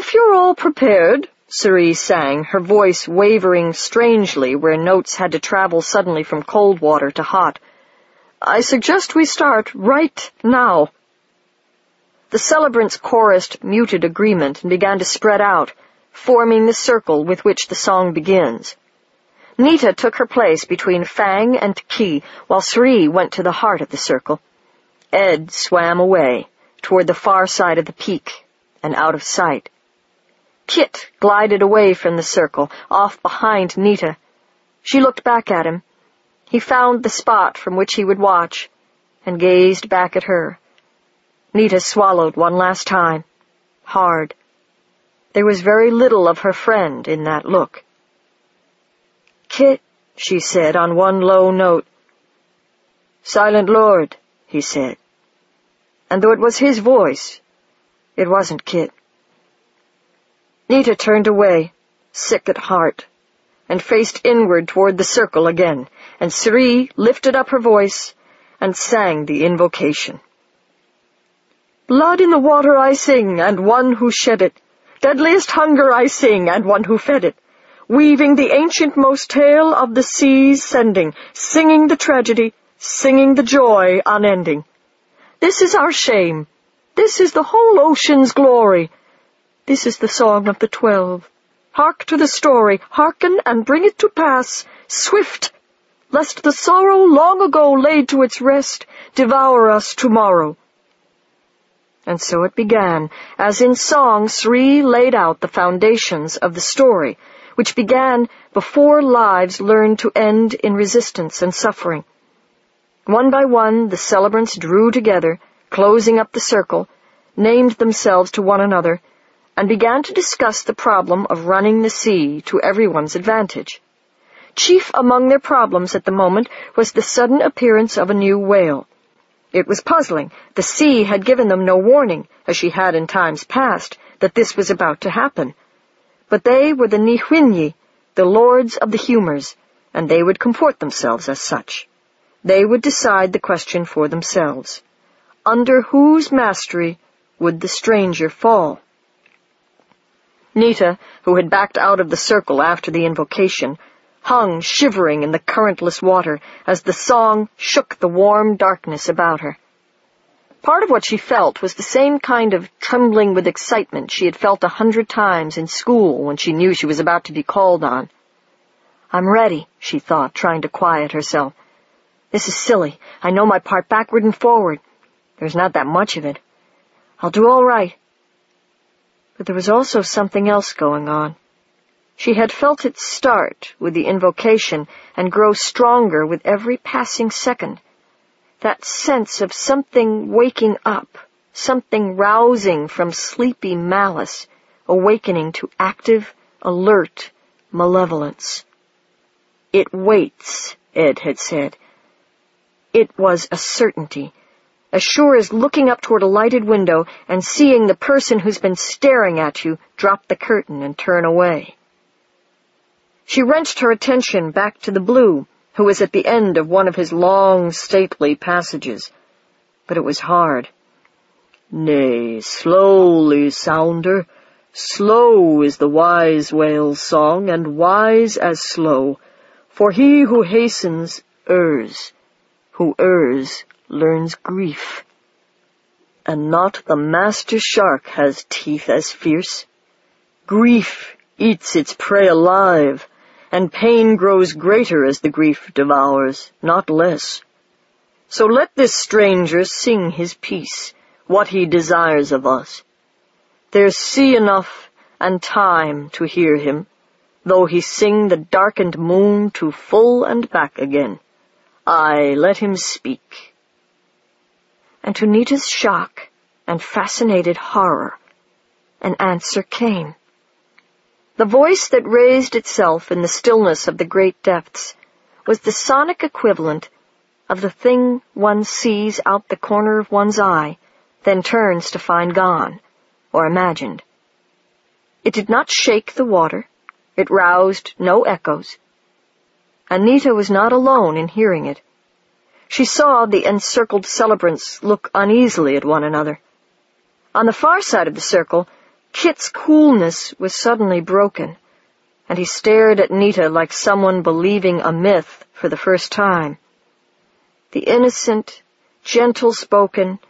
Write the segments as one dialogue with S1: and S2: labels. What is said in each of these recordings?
S1: "If you're all prepared," Cerise sang, her voice wavering strangely where notes had to travel suddenly from cold water to hot, "I suggest we start right now." The celebrants chorused muted agreement and began to spread out, forming the circle with which the song begins. Nita took her place between Fang and Ki, while Sri went to the heart of the circle. Ed swam away, toward the far side of the peak, and out of sight. Kit glided away from the circle, off behind Nita. She looked back at him. He found the spot from which he would watch, and gazed back at her. Nita swallowed one last time, hard. There was very little of her friend in that look. "Kit," she said on one low note. "Silent Lord," he said. And though it was his voice, it wasn't Kit. Nita turned away, sick at heart, and faced inward toward the circle again, and Sri lifted up her voice and sang the invocation. "Blood in the water I sing, and one who shed it. Deadliest hunger I sing, and one who fed it. Weaving the ancient-most tale of the seas sending, singing the tragedy, singing the joy unending. This is our shame. This is the whole ocean's glory. This is the song of the 12. Hark to the story, hearken and bring it to pass, swift, lest the sorrow long ago laid to its rest devour us tomorrow." And so it began, as in song Sri laid out the foundations of the story, which began before lives learned to end in resistance and suffering. One by one the celebrants drew together, closing up the circle, named themselves to one another, and began to discuss the problem of running the sea to everyone's advantage. Chief among their problems at the moment was the sudden appearance of a new whale. It was puzzling. The sea had given them no warning, as she had in times past, that this was about to happen. But they were the Nihwinyi, the lords of the humors, and they would comport themselves as such. They would decide the question for themselves. Under whose mastery would the stranger fall? Nita, who had backed out of the circle after the invocation, hung shivering in the currentless water as the song shook the warm darkness about her. Part of what she felt was the same kind of trembling with excitement she had felt 100 times in school when she knew she was about to be called on. "I'm ready," she thought, trying to quiet herself. "This is silly. I know my part backward and forward. There's not that much of it. I'll do all right." But there was also something else going on. She had felt it start with the invocation and grow stronger with every passing second. That sense of something waking up, something rousing from sleepy malice, awakening to active, alert malevolence. "It waits," Ed had said. It was a certainty, as sure as looking up toward a lighted window and seeing the person who's been staring at you drop the curtain and turn away. She wrenched her attention back to the Blue, who was at the end of one of his long, stately passages. But it was hard. "Nay, slowly, sounder. Slow is the wise whale's song, and wise as slow. For he who hastens errs. Who errs learns grief. And not the master shark has teeth as fierce. Grief eats its prey alive, and pain grows greater as the grief devours, not less. So let this stranger sing his piece, what he desires of us. There's sea enough and time to hear him, though he sing the darkened moon to full and back again. Aye, let him speak." And to Nita's shock and fascinated horror, an answer came. The voice that raised itself in the stillness of the great depths was the sonic equivalent of the thing one sees out the corner of one's eye, then turns to find gone, or imagined. It did not shake the water. It roused no echoes. Anita was not alone in hearing it. She saw the encircled celebrants look uneasily at one another. On the far side of the circle, Kit's coolness was suddenly broken, and he stared at Nita like someone believing a myth for the first time. The innocent, gentle-spoken,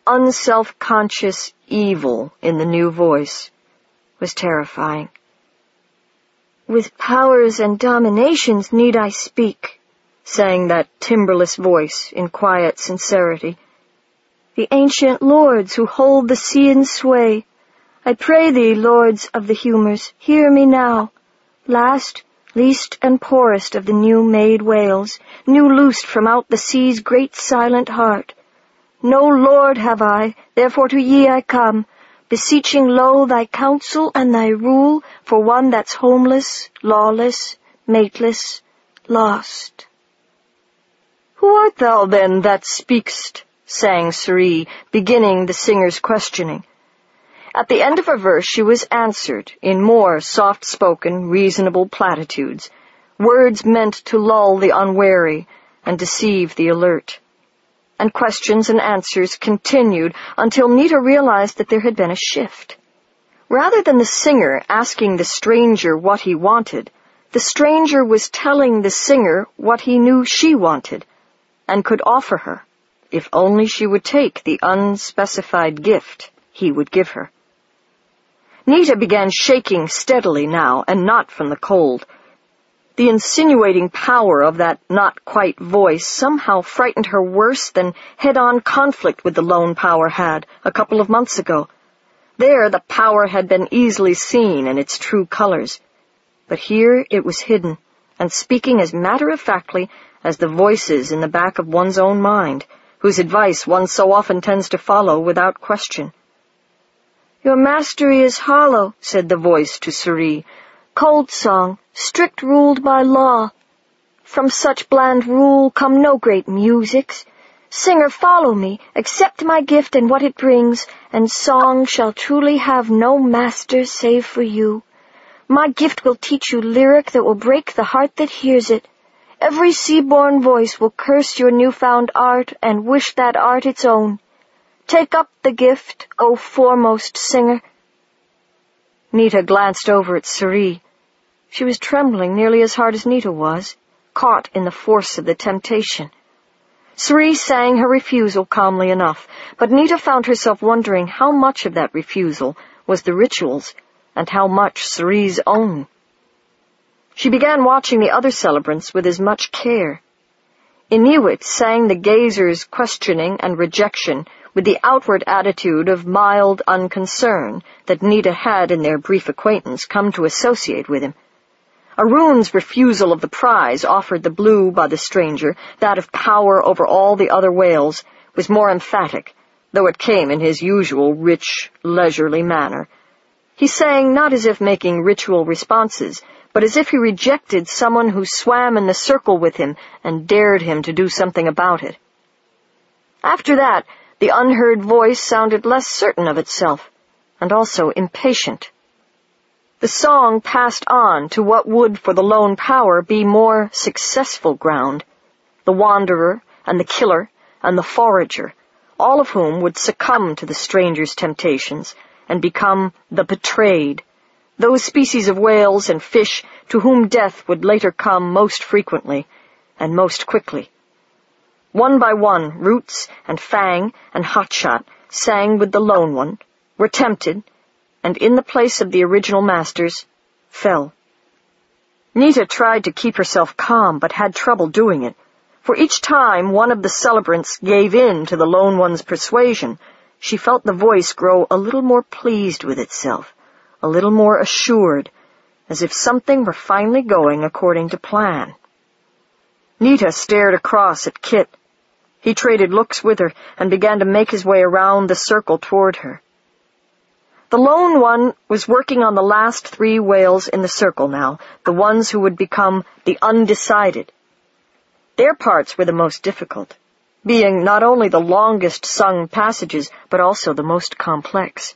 S1: unself-conscious evil in the new voice was terrifying. "With powers and dominations need I speak," sang that timbreless voice in quiet sincerity. "The ancient lords who hold the sea in sway, I pray thee, lords of the humours, hear me now. Last, least, and poorest of the new-made whales, new loosed from out the sea's great silent heart. No lord have I, therefore to ye I come, beseeching low thy counsel and thy rule for one that's homeless, lawless, mateless, lost." "Who art thou, then, that speakst?" sang Suri, beginning the singer's questioning. At the end of her verse she was answered in more soft-spoken, reasonable platitudes, words meant to lull the unwary and deceive the alert. And questions and answers continued until Nita realized that there had been a shift. Rather than the singer asking the stranger what he wanted, the stranger was telling the singer what he knew she wanted and could offer her, if only she would take the unspecified gift he would give her. Nita began shaking steadily now, and not from the cold. The insinuating power of that not-quite voice somehow frightened her worse than head-on conflict with the lone power had a couple of months ago. There the power had been easily seen in its true colors, but here it was hidden, and speaking as matter-of-factly as the voices in the back of one's own mind, whose advice one so often tends to follow without question. "Your mastery is hollow," said the voice to Suri. "Cold song, strict ruled by law. From such bland rule come no great musics. Singer, follow me, accept my gift and what it brings, and song shall truly have no master save for you. My gift will teach you lyric that will break the heart that hears it. Every sea-born voice will curse your newfound art and wish that art its own. Take up the gift, O foremost singer." Nita glanced over at Suri. She was trembling nearly as hard as Nita was, caught in the force of the temptation. Suri sang her refusal calmly enough, but Nita found herself wondering how much of that refusal was the ritual's and how much Suri's own. She began watching the other celebrants with as much care. Inuit sang the gazer's questioning and rejection with the outward attitude of mild unconcern that Nita had in their brief acquaintance come to associate with him. Arun's refusal of the prize offered the blue by the stranger, that of power over all the other whales, was more emphatic, though it came in his usual rich, leisurely manner. He sang not as if making ritual responses, but as if he rejected someone who swam in the circle with him and dared him to do something about it. After that, the unheard voice sounded less certain of itself, and also impatient. The song passed on to what would for the lone power be more successful ground, the wanderer and the killer and the forager, all of whom would succumb to the stranger's temptations and become the betrayed, those species of whales and fish to whom death would later come most frequently and most quickly. One by one, Roots and Fang and Hotshot sang with the lone one, were tempted, and in the place of the original masters, fell. Nita tried to keep herself calm, but had trouble doing it, for each time one of the celebrants gave in to the lone one's persuasion, she felt the voice grow a little more pleased with itself, a little more assured, as if something were finally going according to plan. Nita stared across at Kit. He traded looks with her and began to make his way around the circle toward her. The lone one was working on the last 3 whales in the circle now, the ones who would become the undecided. Their parts were the most difficult, being not only the longest sung passages, but also the most complex.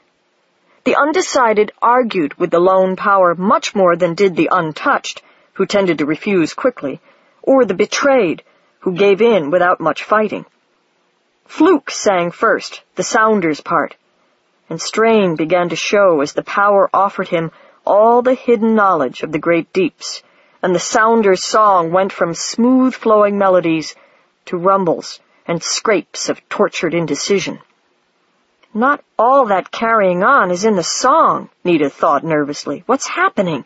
S1: The undecided argued with the lone power much more than did the untouched, who tended to refuse quickly, or the betrayed, who gave in without much fighting. Fluke sang first, the sounder's part. and strain began to show as the power offered him all the hidden knowledge of the great deeps, and the Sounder's song went from smooth-flowing melodies to rumbles and scrapes of tortured indecision. Not all that carrying on is in the song, Nita thought nervously. What's happening?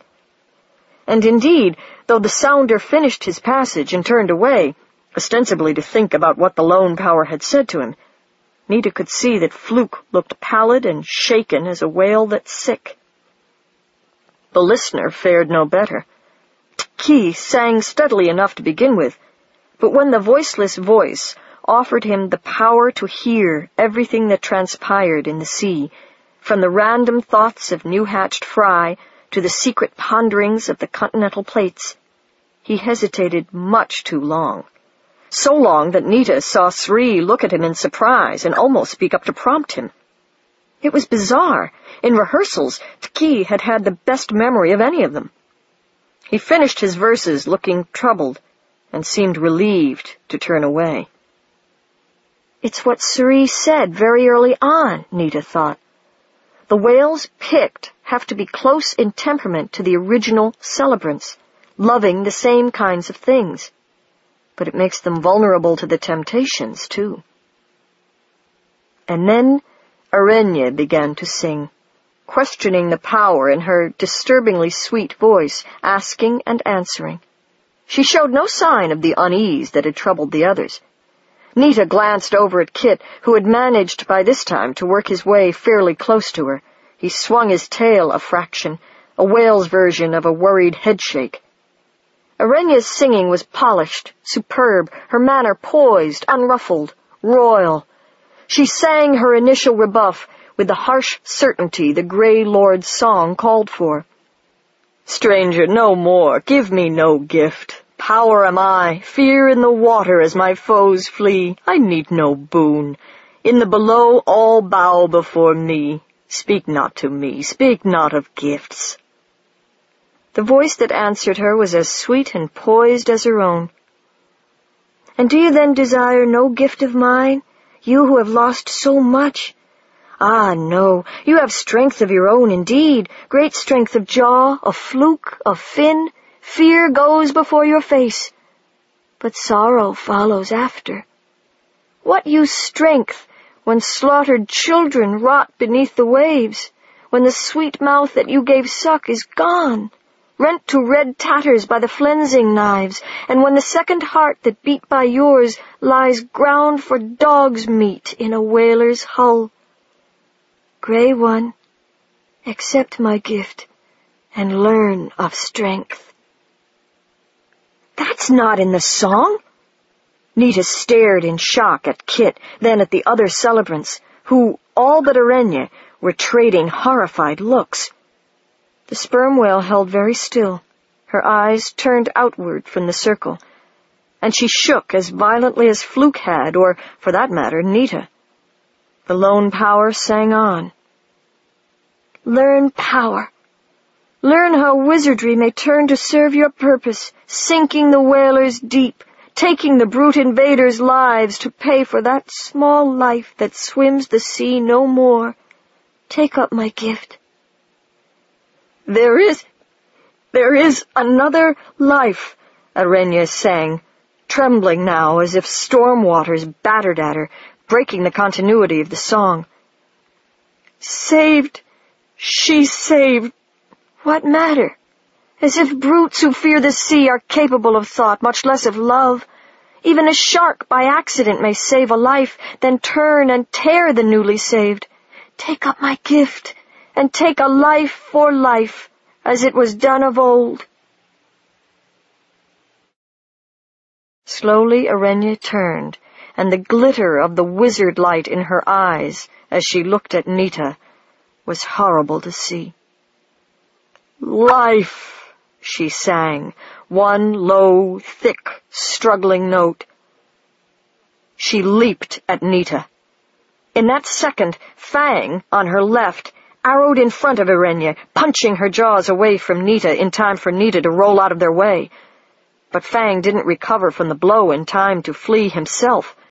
S1: And indeed, though the Sounder finished his passage and turned away, ostensibly to think about what the lone power had said to him, Nita could see that Fluke looked pallid and shaken as a whale that's sick. The listener fared no better. T'Key sang steadily enough to begin with, but when the voiceless voice offered him the power to hear everything that transpired in the sea, from the random thoughts of new-hatched fry to the secret ponderings of the continental plates, he hesitated much too long. So long that Nita saw Sri look at him in surprise and almost speak up to prompt him. It was bizarre. In rehearsals, T'Key had had the best memory of any of them. He finished his verses looking troubled and seemed relieved to turn away. It's what Sri said very early on, Nita thought. The whales picked have to be close in temperament to the original celebrants, loving the same kinds of things. But it makes them vulnerable to the temptations, too. And then Arenya began to sing, questioning the power in her disturbingly sweet voice, asking and answering. She showed no sign of the unease that had troubled the others. Nita glanced over at Kit, who had managed by this time to work his way fairly close to her. He swung his tail a fraction, a whale's version of a worried headshake. Arenya's singing was polished, superb, her manner poised, unruffled, royal. She sang her initial rebuff with the harsh certainty the Grey Lord's song called for. "Stranger, no more, give me no gift. Power am I, fear in the water as my foes flee. I need no boon. In the below all bow before me. Speak not to me, speak not of gifts." The voice that answered her was as sweet and poised as her own. "And do you then desire no gift of mine, you who have lost so much? Ah, no, you have strength of your own indeed, great strength of jaw, of fluke, of fin. Fear goes before your face, but sorrow follows after. What use strength when slaughtered children rot beneath the waves, when the sweet mouth that you gave suck is gone, rent to red tatters by the flensing knives, and when the second heart that beat by yours lies ground for dog's meat in a whaler's hull? Grey One, accept my gift and learn of strength." "That's not in the song." Nita stared in shock at Kit, then at the other celebrants, who, all but Arenya, were trading horrified looks. The sperm whale held very still, her eyes turned outward from the circle, and she shook as violently as Fluke had, or, for that matter, Nita. The lone power sang on. "Learn power. Learn how wizardry may turn to serve your purpose, sinking the whalers deep, taking the brute invaders' lives to pay for that small life that swims the sea no more. Take up my gift." There is another life," Arenya sang, trembling now as if storm waters battered at her, breaking the continuity of the song. "Saved, she's saved. What matter? As if brutes who fear the sea are capable of thought, much less of love. Even a shark by accident may save a life, then turn and tear the newly saved. Take up my gift, and take a life for life, as it was done of old." Slowly Arenya turned, and the glitter of the wizard light in her eyes, as she looked at Nita, was horrible to see. "Life," she sang, one low, thick, struggling note. She leaped at Nita. In that second, Fang, on her left, arrowed in front of Arenya, punching her jaws away from Nita in time for Nita to roll out of their way. But Fang didn't recover from the blow in time to flee himself.